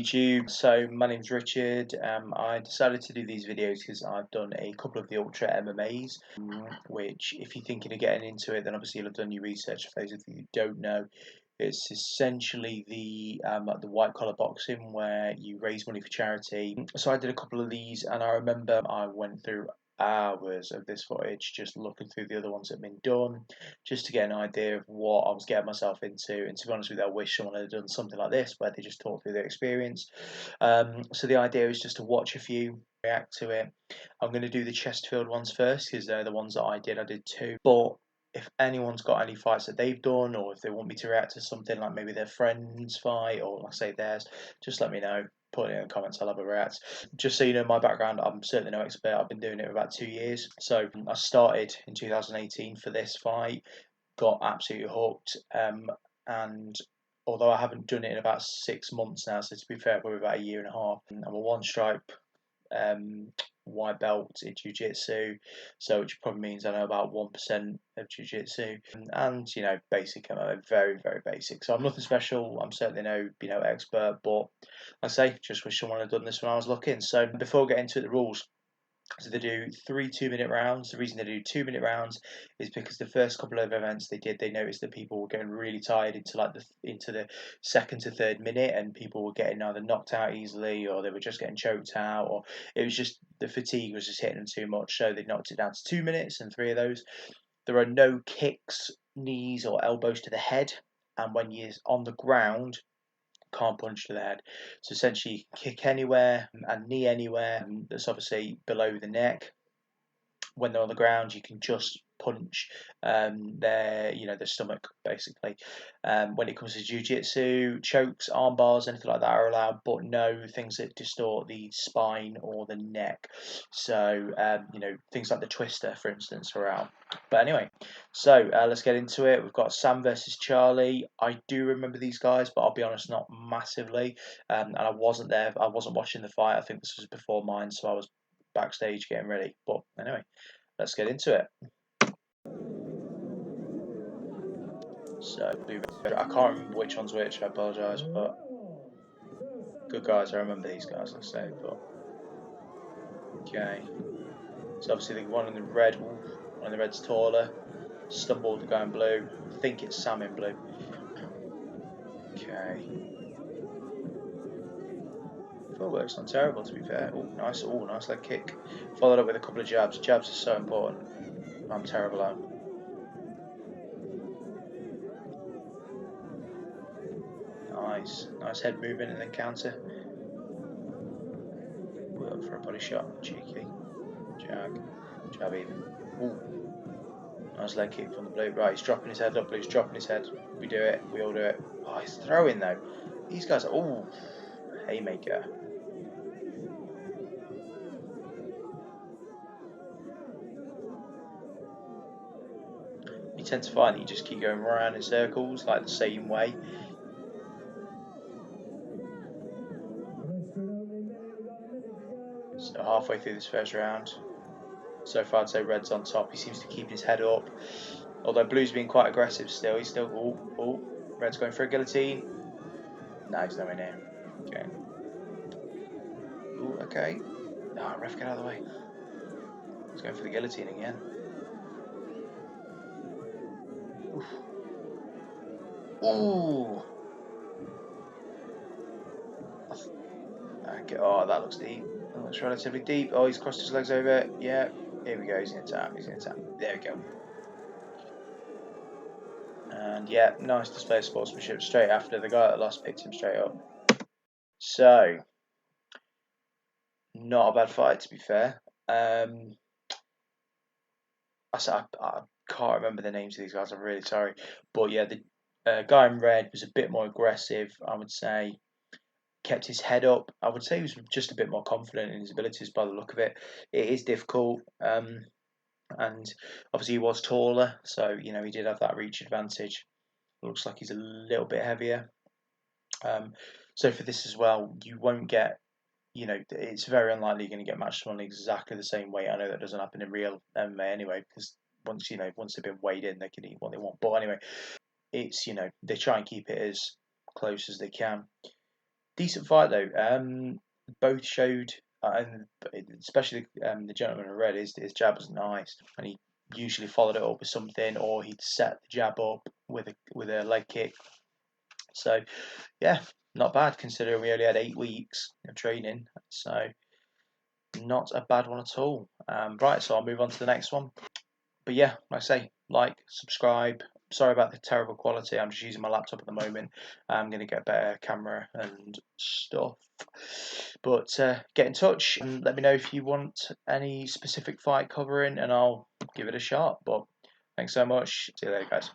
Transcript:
YouTube. So my name's Richard. I decided to do these videos because I've done a couple of the Ultra MMAs, which if you're thinking of getting into it, then obviously you'll have done your research. For those of you who don't know, it's essentially the white collar boxing where you raise money for charity. So I did a couple of these, and I remember I went through hours of this footage just looking through the other ones that have been done, just to get an idea of what I was getting myself into. And to be honest with you, I wish someone had done something like this where they just talk through their experience. So the idea is just to watch a few, react to it. I'm going to do the Chesterfield ones first because they're the ones that I did. I did two, but if anyone's got any fights that they've done, or if they want me to react to something like maybe their friend's fight, or like say theirs, just let me know. Put it in the comments, I'll have a react. Just so you know my background, I'm certainly no expert. I've been doing it for about 2 years. So I started in 2018 for this fight, got absolutely hooked. And although I haven't done it in about 6 months now, so to be fair, probably about a year and a half, I'm a one stripe white belt in jiu-jitsu, so which probably means I know about 1% of jiu-jitsu, and basic. I'm very basic, so I'm nothing special. I'm certainly no expert, but like I say, just wish someone had done this when I was looking. So before we get into it, the rules. So they do 3 2-minute rounds. The reason they do 2-minute rounds is because the first couple of events they noticed that people were getting really tired into the second to third minute, and people were getting either knocked out easily, or they were just getting choked out, or it was just the fatigue was just hitting them too much. So they knocked it down to 2 minutes, and 3 of those. There are no kicks, knees, or elbows to the head, and when you're on the ground, can't punch to the head. So essentially, you can kick anywhere and knee anywhere that's obviously below the neck. When they're on the ground, you can just punch their stomach basically. When it comes to jiu-jitsu, chokes, arm bars, anything like that are allowed, but no things that distort the spine or the neck. So things like the twister, for instance, are out. But anyway, so let's get into it. We've got Sam versus Charlie. I do remember these guys, but I'll be honest, not massively. And I wasn't there. I wasn't watching the fight. I think this was before mine, so I was backstage getting ready. But anyway, let's get into it. So I can't remember which one's which. I apologise, but good guys. I remember these guys. Let's say, but okay. So obviously the one in the red. One in the red's taller. Stumbled the guy in blue. I think it's Sam in blue. Okay. Footwork's not terrible, to be fair. Oh, nice leg kick. Followed up with a couple of jabs. Jabs are so important. I'm terrible at them. Nice head movement and then counter. Up for a body shot. Cheeky. Jab even. Ooh. Nice leg kick from the blue. Right, he's dropping his head up. Blue's dropping his head. We do it. We all do it. Oh, he's throwing though. These guys are. Ooh. Haymaker. You tend to find that you just keep going around in circles, like the same way. So halfway through this first round. So far I'd say red's on top. He seems to keep his head up. Although blue's being quite aggressive still. He's still. Oh. Red's going for a guillotine. No, he's nowhere near. Okay. Ooh, okay. Ah, ref, get out of the way. He's going for the guillotine again. Oof. Ooh. Okay. Oh, that looks deep. That looks relatively deep. Oh, he's crossed his legs over. Yeah. Here we go. He's going to tap. There we go. And yeah, nice display of sportsmanship straight after the guy that lost picked him straight up. So, not a bad fight, to be fair. I can't remember the names of these guys. I'm really sorry, but yeah, the guy in red was a bit more aggressive, I would say. Kept his head up. I would say he was just a bit more confident in his abilities by the look of it. It is difficult, and obviously he was taller, so he did have that reach advantage. Looks like he's a little bit heavier. So for this as well, you won't get. It's very unlikely you're going to get matched on exactly the same weight. I know that doesn't happen in real MMA anyway, because once they've been weighed in, they can eat what they want. But anyway, it's they try and keep it as close as they can. Decent fight though. Both showed, and especially the gentleman in red, his jab was nice, and he usually followed it up with something, or he'd set the jab up with a leg kick. So yeah, not bad considering we only had 8 weeks of training. So not a bad one at all. Right, so I'll move on to the next one. But yeah, like I say, like, subscribe. Sorry about the terrible quality. I'm just using my laptop at the moment. I'm going to get a better camera and stuff. But get in touch and let me know if you want any specific fight covering, and I'll give it a shot. But thanks so much. See you later, guys.